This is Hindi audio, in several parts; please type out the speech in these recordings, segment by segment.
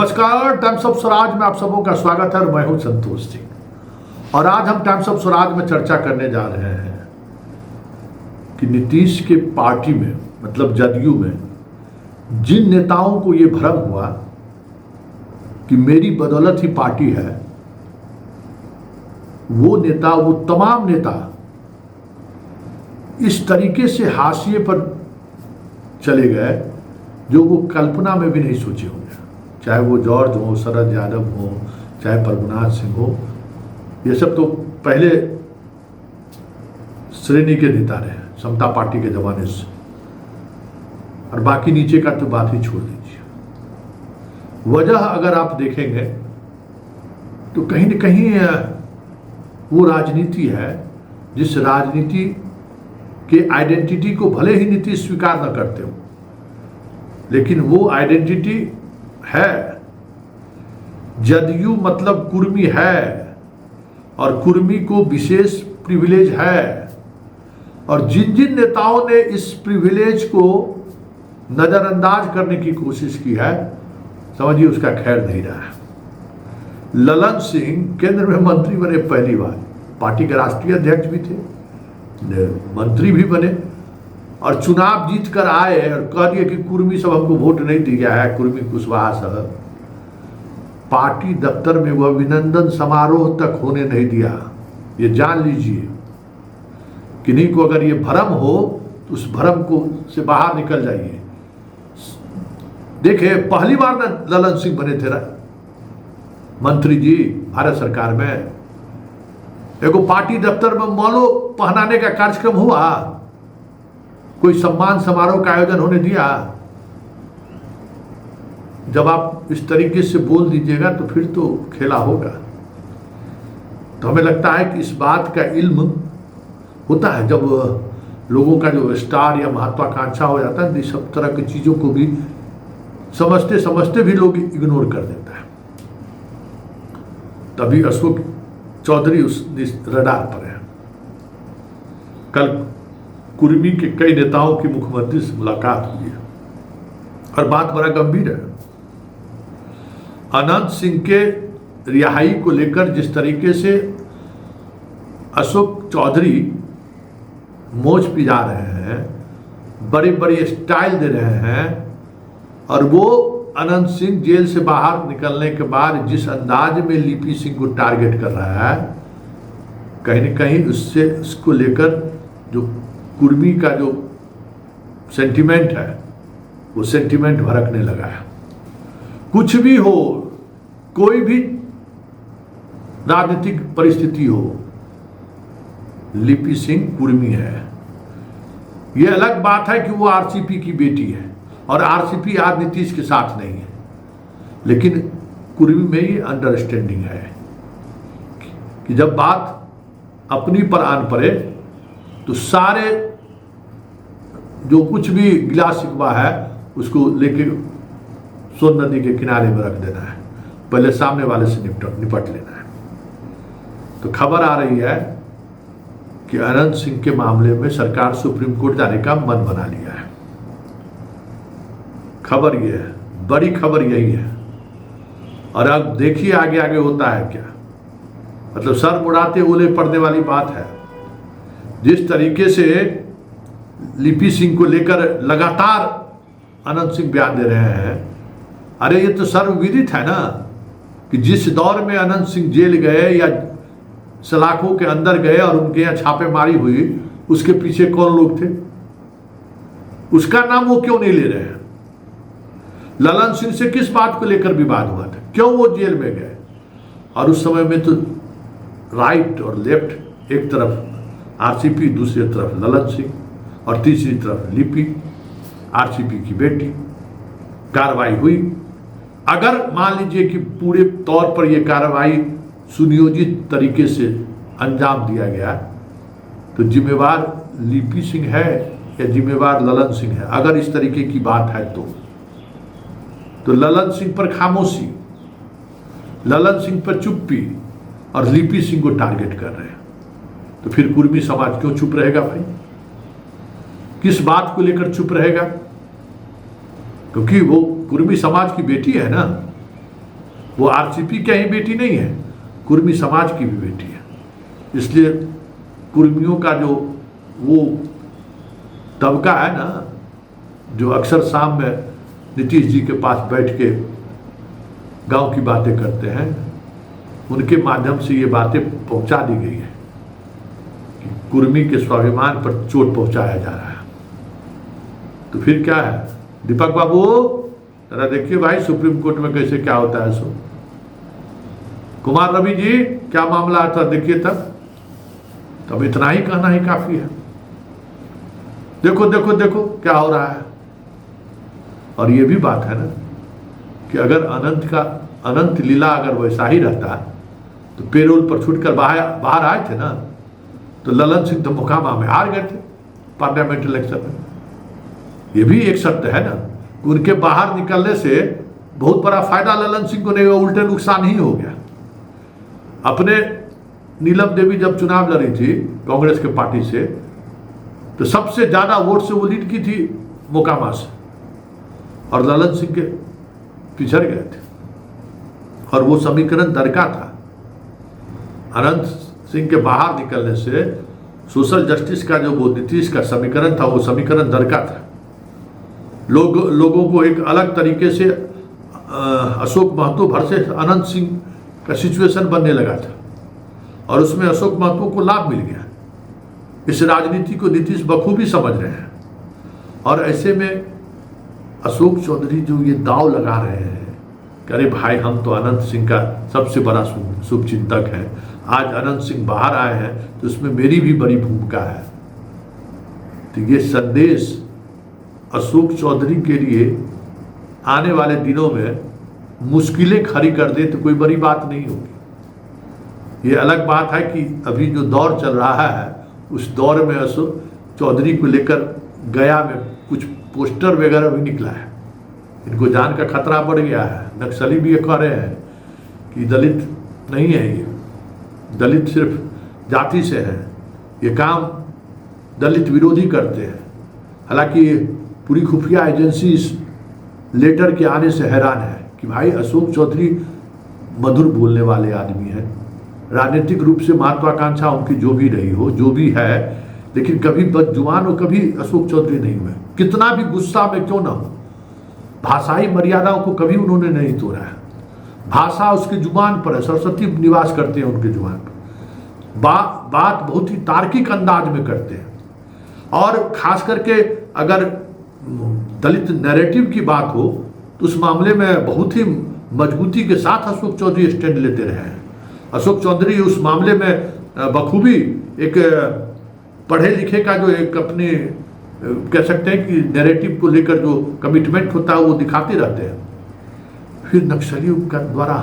नमस्कार, टाइम्स ऑफ स्वराज में आप सबों का स्वागत है और मैं हूं संतोष सिंह। और आज हम टाइम्स ऑफ स्वराज में चर्चा करने जा रहे हैं कि नीतीश के पार्टी में मतलब जदयू में जिन नेताओं को ये भ्रम हुआ कि मेरी बदौलत ही पार्टी है, वो तमाम नेता इस तरीके से हाशिए पर चले गए जो वो कल्पना में भी नहीं सोचे होंगे। चाहे वो जॉर्ज हो, शरद यादव हो, चाहे प्रभुनाथ सिंह हो, ये सब तो पहले श्रेणी के नेता रहे समता पार्टी के जमाने से, और बाकी नीचे का तो बात ही छोड़ दीजिए। वजह अगर आप देखेंगे तो कहीं न कहीं वो राजनीति है जिस राजनीति के आइडेंटिटी को भले ही नीतीश स्वीकार न करते हो, लेकिन वो आइडेंटिटी है। जदयू मतलब कुर्मी है और कुर्मी को विशेष प्रिविलेज है, और जिन जिन नेताओं ने इस प्रिविलेज को नजरअंदाज करने की कोशिश की है, समझिए उसका खैर नहीं रहा है। ललन सिंह केंद्र में मंत्री बने पहली बार, पार्टी के राष्ट्रीय अध्यक्ष भी थे, मंत्री भी बने और चुनाव जीत कर आए और कह दिए कि कुर्मी सब हमको वोट नहीं दिया है, कुर्मी कुशवाहा साहब। पार्टी दफ्तर में वह अभिनंदन समारोह तक होने नहीं दिया। ये जान लीजिए, किन्हीं को अगर ये भ्रम हो तो उस भ्रम को से बाहर निकल जाइए। देखिए, पहली बार ना ललन सिंह बने थे मंत्री जी भारत सरकार में, एगो पार्टी दफ्तर में मॉलो पहनाने का कार्यक्रम हुआ, कोई सम्मान समारोह का आयोजन होने दिया। जब आप इस तरीके से बोल दीजिएगा तो फिर तो खेला होगा। तो हमें लगता है कि इस बात का इल्म होता है जब लोगों का जो स्टार या महत्वाकांक्षा हो जाता है, इस सब तरह की चीजों को भी समझते समझते भी लोग इग्नोर कर देता है। तभी अशोक चौधरी उस रडार पर है। कल कुर्मी के कई नेताओं की मुख्यमंत्री से मुलाकात हुई है और बात बड़ा गंभीर है। अनंत सिंह के रिहाई को लेकर जिस तरीके से अशोक चौधरी मोच पिजा रहे हैं, बड़े बड़े स्टाइल दे रहे हैं, और वो अनंत सिंह जेल से बाहर निकलने के बाद जिस अंदाज में लिपि सिंह को टारगेट कर रहा है, कहीं न कहीं उसको लेकर जो कुर्मी का जो सेंटिमेंट है वो सेंटिमेंट भड़कने लगा है। कुछ भी हो, कोई भी राजनीतिक परिस्थिति हो, लिपि सिंह कुर्मी है। यह अलग बात है कि वो आरसीपी की बेटी है और आरसीपी आज नीतीश के साथ नहीं है, लेकिन कुर्मी में ये अंडरस्टैंडिंग है कि जब बात अपनी पर आन पड़े तो सारे जो कुछ भी गिला शिकवा है उसको लेके सोन नदी के किनारे में रख देना है, पहले सामने वाले से निपट लेना है। तो खबर आ रही है कि अनंत सिंह के मामले में सरकार सुप्रीम कोर्ट जाने का मन बना लिया है। खबर यह है, बड़ी खबर यही है। और अब देखिए आगे आगे होता है क्या। मतलब सर मुड़ाते ओले पड़ने वाली बात है। जिस तरीके से लिपि सिंह को लेकर लगातार अनंत सिंह बयान दे रहे हैं, अरे ये तो सर्वविदित है ना कि जिस दौर में अनंत सिंह जेल गए या सलाखों के अंदर गए और उनके यहाँ छापेमारी हुई, उसके पीछे कौन लोग थे, उसका नाम वो क्यों नहीं ले रहे हैं। ललन सिंह से किस बात को लेकर विवाद हुआ था, क्यों वो जेल में गए, और उस समय में तो राइट और लेफ्ट, एक तरफ आरसीपी, दूसरी तरफ ललन सिंह और तीसरी तरफ लिपि, आरसीपी की बेटी। कार्रवाई हुई। अगर मान लीजिए कि पूरे तौर पर यह कार्रवाई सुनियोजित तरीके से अंजाम दिया गया तो जिम्मेवार लिपि सिंह है या जिम्मेवार ललन सिंह है। अगर इस तरीके की बात है तो ललन सिंह पर खामोशी, ललन सिंह पर चुप्पी और लिपि सिंह को टारगेट कर रहे हैं। तो फिर कुर्मी समाज क्यों चुप रहेगा भाई? किस बात को लेकर चुप रहेगा? क्योंकि वो कुर्मी समाज की बेटी है ना, वो आरसीपी की ही बेटी नहीं है, कुर्मी समाज की भी बेटी है। इसलिए कुर्मियों का जो वो तबका है ना, जो अक्सर शाम में नीतीश जी के पास बैठ के गांव की बातें करते हैं, उनके माध्यम से ये बातें पहुंचा दी गई है कि कुर्मी के स्वाभिमान पर चोट पहुंचाया जा रहा है। तो फिर क्या है दीपक बाबू, जरा देखिए भाई सुप्रीम कोर्ट में कैसे क्या होता है। सो कुमार रवि जी क्या मामला था देखिए, तब इतना ही कहना ही काफी है। देखो देखो देखो क्या हो रहा है। और ये भी बात है ना कि अगर अनंत लीला अगर वैसा ही रहता तो पेरोल पर छूटकर बाहर आए थे ना, तो ललन सिंह तो मोकामा में हार गए थे पार्लियामेंट इलेक्शन में। ये भी एक सत्य है ना, उनके बाहर निकलने से बहुत बड़ा फायदा ललन सिंह को नहीं हुआ, उल्टे नुकसान ही हो गया। अपने नीलम देवी जब चुनाव लड़ी थी कांग्रेस के पार्टी से, तो सबसे ज्यादा वोट से वो लीड की थी मोकामा से, और ललन सिंह के पिछड़ गए थे। और वो समीकरण दरका था। अनंत सिंह के बाहर निकलने से सोशल जस्टिस का जो वो नीतीश का समीकरण था, वो समीकरण दरका था। लोगों को एक अलग तरीके से अशोक महतो वर्सेस अनंत सिंह का सिचुएशन बनने लगा था, और उसमें अशोक महतो को लाभ मिल गया। इस राजनीति को नीतीश बखूबी समझ रहे हैं। और ऐसे में अशोक चौधरी जो ये दाव लगा रहे हैं कि अरे भाई हम तो अनंत सिंह का सबसे बड़ा शुभचिंतक है, आज अनंत सिंह बाहर आए हैं तो उसमें मेरी भी बड़ी भूमिका है। तो ये संदेश अशोक चौधरी के लिए आने वाले दिनों में मुश्किलें खड़ी कर दे तो कोई बड़ी बात नहीं होगी। ये अलग बात है कि अभी जो दौर चल रहा है उस दौर में अशोक चौधरी को लेकर गया में कुछ पोस्टर वगैरह भी निकला है। इनको जान का खतरा बढ़ गया है। नक्सली भी ये कह रहे हैं कि दलित नहीं है, ये दलित सिर्फ जाति से है, ये काम दलित विरोधी करते हैं। हालांकि पूरी खुफिया एजेंसी इस लेटर के आने से हैरान है कि भाई अशोक चौधरी मधुर बोलने वाले आदमी हैं, राजनीतिक रूप से महत्वाकांक्षा उनकी जो भी रही हो, जो भी है, लेकिन कभी बदजुबान और कभी अशोक चौधरी नहीं हुए। कितना भी गुस्सा में क्यों ना हो, भाषाई मर्यादाओं को कभी उन्होंने नहीं तोड़ा है। भाषा उसकी जुबान पर है, सरस्वती निवास करते हैं उनके जुबान पर। बात बहुत ही तार्किक अंदाज में करते हैं। और खास करके अगर दलित नैरेटिव की बात हो तो उस मामले में बहुत ही मजबूती के साथ अशोक चौधरी स्टैंड लेते रहे हैं। अशोक चौधरी उस मामले में बखूबी एक पढ़े लिखे का जो एक अपने कह सकते हैं कि नैरेटिव को लेकर जो कमिटमेंट होता है वो दिखाते रहते हैं। फिर नक्सलियों का द्वारा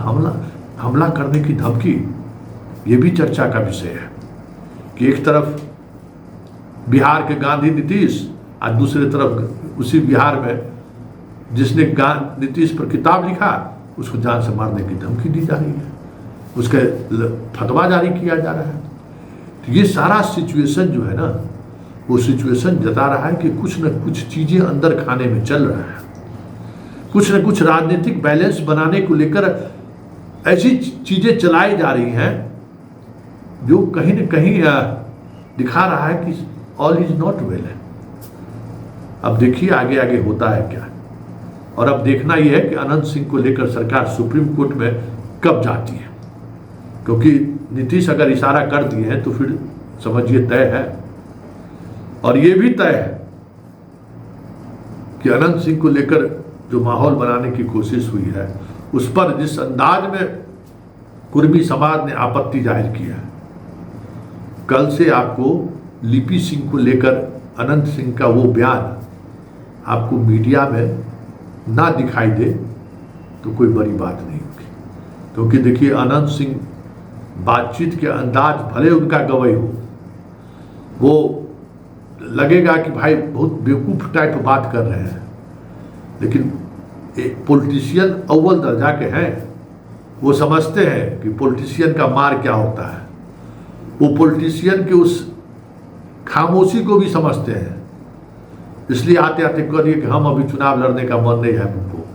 हमला करने की धमकी, ये भी चर्चा का विषय है कि एक तरफ बिहार के गांधी नीतीश, आज दूसरी तरफ उसी बिहार में जिसने नीतीश पर किताब लिखा उसको जान से मारने की धमकी दी जा रही है, उसका फतवा जारी किया जा रहा है। तो ये सारा सिचुएशन जो है ना, वो सिचुएशन जता रहा है कि कुछ न कुछ चीजें अंदर खाने में चल रहा है। कुछ न कुछ राजनीतिक बैलेंस बनाने को लेकर ऐसी चीजें चलाई जा रही हैं जो कहीं न कहीं दिखा रहा है कि ऑल इज नॉट वेल है। अब देखिए आगे आगे होता है क्या। और अब देखना यह है कि अनंत सिंह को लेकर सरकार सुप्रीम कोर्ट में कब जाती है, क्योंकि नीतीश अगर इशारा कर दिए हैं तो फिर समझिए तय है। और यह भी तय है कि अनंत सिंह को लेकर जो माहौल बनाने की कोशिश हुई है उस पर जिस अंदाज में कुर्मी समाज ने आपत्ति जाहिर किया है, कल से आपको लिपि सिंह को लेकर अनंत सिंह का वो बयान आपको मीडिया में ना दिखाई दे तो कोई बड़ी बात नहीं होगी। क्योंकि देखिए अनंत सिंह बातचीत के अंदाज भले उनका गवई हो, वो लगेगा कि भाई बहुत बेवकूफ टाइप बात कर रहे हैं, लेकिन एक पॉलिटिशियन अव्वल दर्जा के हैं, वो समझते हैं कि पॉलिटिशियन का मार क्या होता है। वो पॉलिटिशियन के उस खामोशी को भी समझते हैं। इसलिए आते आते कह दिए कि हम अभी चुनाव लड़ने का मन नहीं है हमको,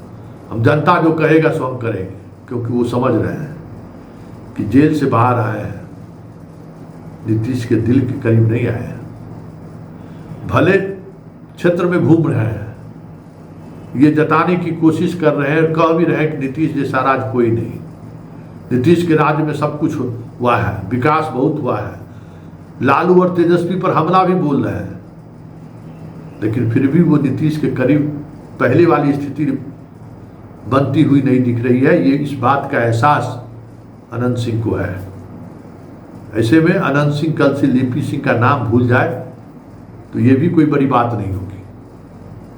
हम जनता जो कहेगा सो हम करेंगे। क्योंकि वो समझ रहे हैं कि जेल से बाहर आए हैं, नीतीश के दिल के करीब नहीं आए हैं। भले क्षेत्र में घूम रहे हैं, ये जताने की कोशिश कर रहे हैं, कह भी रहे हैं कि नीतीश जैसा राज कोई नहीं, नीतीश के राज्य में सब कुछ हुआ है, विकास बहुत हुआ है। लालू और तेजस्वी पर हमला भी बोल रहे हैं, लेकिन फिर भी वो नीतीश के करीब पहले वाली स्थिति बनती हुई नहीं दिख रही है। ये इस बात का एहसास अनंत सिंह को है। ऐसे में अनंत सिंह कल से लिपि सिंह का नाम भूल जाए तो ये भी कोई बड़ी बात नहीं होगी,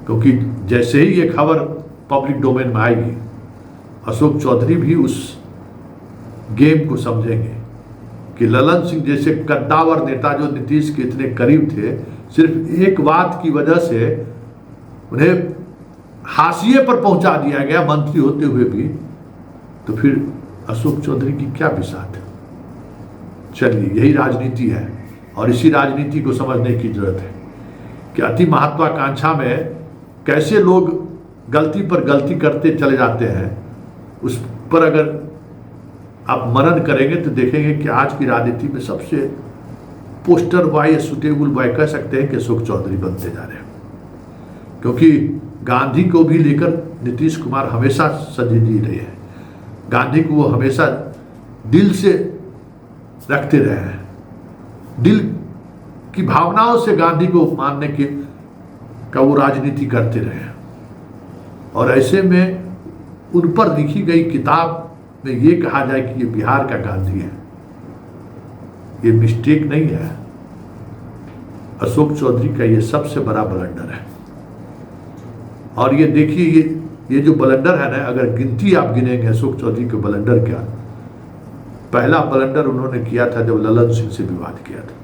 क्योंकि जैसे ही ये खबर पब्लिक डोमेन में आएगी, अशोक चौधरी भी उस गेम को समझेंगे कि ललन सिंह जैसे कद्दावर नेता जो नीतीश के इतने करीब थे, सिर्फ एक बात की वजह से उन्हें हाशिए पर पहुंचा दिया गया मंत्री होते हुए भी, तो फिर अशोक चौधरी की क्या बिसात है। चलिए, यही राजनीति है और इसी राजनीति को समझने की जरूरत है कि अति महत्वाकांक्षा में कैसे लोग गलती पर गलती करते चले जाते हैं। उस पर अगर आप मनन करेंगे तो देखेंगे कि आज की राजनीति में सबसे पोस्टर बॉय या सुटेबल बॉय कह सकते हैं कि अशोक चौधरी बनते जा रहे हैं, क्योंकि गांधी को भी लेकर नीतीश कुमार हमेशा संजीदी रहे हैं। गांधी को वो हमेशा दिल से रखते रहे हैं, दिल की भावनाओं से गांधी को मानने की का वो राजनीति करते रहे हैं। और ऐसे में उन पर लिखी गई किताब में ये कहा जाए कि ये बिहार का गांधी है, ये मिस्टेक नहीं है। अशोक चौधरी का ये सबसे बड़ा ब्लंडर है। और ये देखिए, ये जो ब्लंडर है ना, अगर गिनती आप गिनेंगे अशोक चौधरी के ब्लंडर क्या, पहला ब्लंडर उन्होंने किया था जब ललन सिंह से विवाद किया था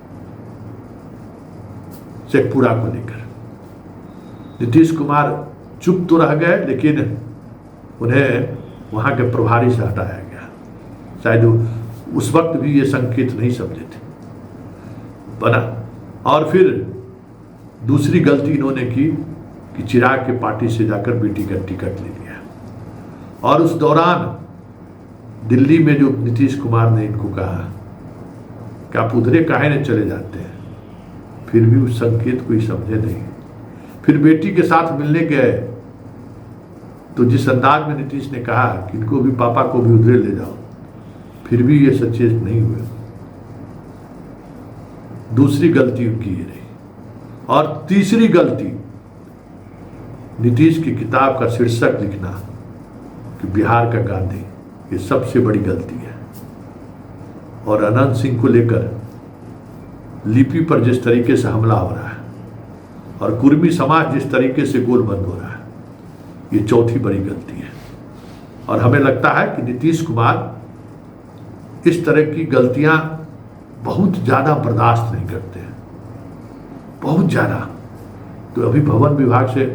शेखपुरा को लेकर। नीतीश कुमार चुप तो रह गए, लेकिन उन्हें वहां के प्रभारी से हटाया गया। शायद उस वक्त भी ये संकेत नहीं समझे थे बना। और फिर दूसरी गलती इन्होंने की कि चिराग के पार्टी से जाकर बेटी का टिकट ले लिया। और उस दौरान दिल्ली में जो नीतीश कुमार ने इनको कहा कि आप उधरे काहे ने चले जाते हैं, फिर भी उस संकेत को ही समझे नहीं। फिर बेटी के साथ मिलने गए तो जिस अंदाज में नीतीश ने कहा कि इनको भी, पापा को भी उधरे ले जाओ, फिर भी ये सचेत नहीं हुए। दूसरी गलती उनकी ये रही। और तीसरी गलती, नीतीश की किताब का शीर्षक लिखना कि बिहार का गांधी, ये सबसे बड़ी गलती है। और अनंत सिंह को लेकर लिपि पर जिस तरीके से हमला हो रहा है और कुर्मी समाज जिस तरीके से गोलबंद हो रहा है, ये चौथी बड़ी गलती है। और हमें लगता है कि नीतीश कुमार इस तरह की गलतियां बहुत ज़्यादा बर्दाश्त नहीं करते हैं, बहुत ज़्यादा। तो अभी भवन विभाग से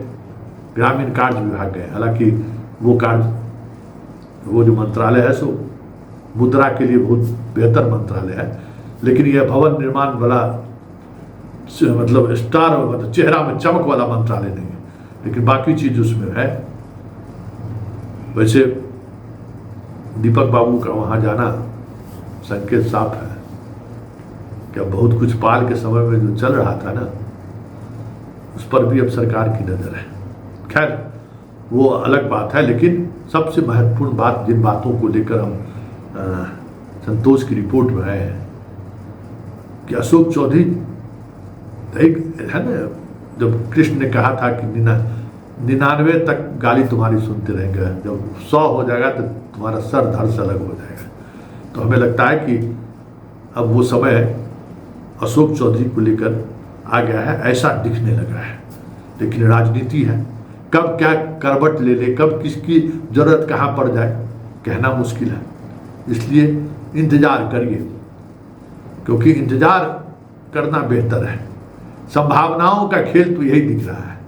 ग्रामीण कार्य विभाग गए, हालांकि वो जो मंत्रालय है सो मुद्रा के लिए बहुत बेहतर मंत्रालय है, लेकिन यह भवन निर्माण वाला मतलब स्टार, मतलब चेहरा में चमक वाला मंत्रालय नहीं है, लेकिन बाकी चीज उसमें है। वैसे दीपक बाबू का वहां जाना संकेत साफ है कि अब बहुत कुछ पाल के समय में जो चल रहा था ना, उस पर भी अब सरकार की नजर है। खैर, वो अलग बात है, लेकिन सबसे महत्वपूर्ण बात, जिन बातों को लेकर हम संतोष की रिपोर्ट में आए हैं कि अशोक चौधरी एक है ना, जब कृष्ण ने कहा था कि 99 तक गाली तुम्हारी सुनते रहेंगे, जब 100 हो जाएगा तो तुम्हारा सर धड़ से अलग हो जाएगा। तो हमें लगता है कि अब वो समय अशोक चौधरी को लेकर आ गया है, ऐसा दिखने लगा है। लेकिन राजनीति है, कब क्या करवट ले ले, कब किसकी जरूरत कहाँ पड़ जाए, कहना मुश्किल है। इसलिए इंतजार करिए, क्योंकि इंतजार करना बेहतर है। संभावनाओं का खेल तो यही दिख रहा है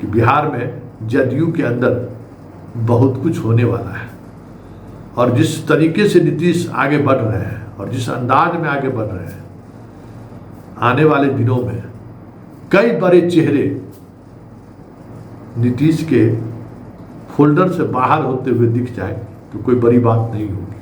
कि बिहार में जदयू के अंदर बहुत कुछ होने वाला है। और जिस तरीके से नीतीश आगे बढ़ रहे हैं और जिस अंदाज में आगे बढ़ रहे हैं, आने वाले दिनों में कई बड़े चेहरे नीतीश के फोल्डर से बाहर होते हुए दिख जाए, तो कोई बड़ी बात नहीं होगी।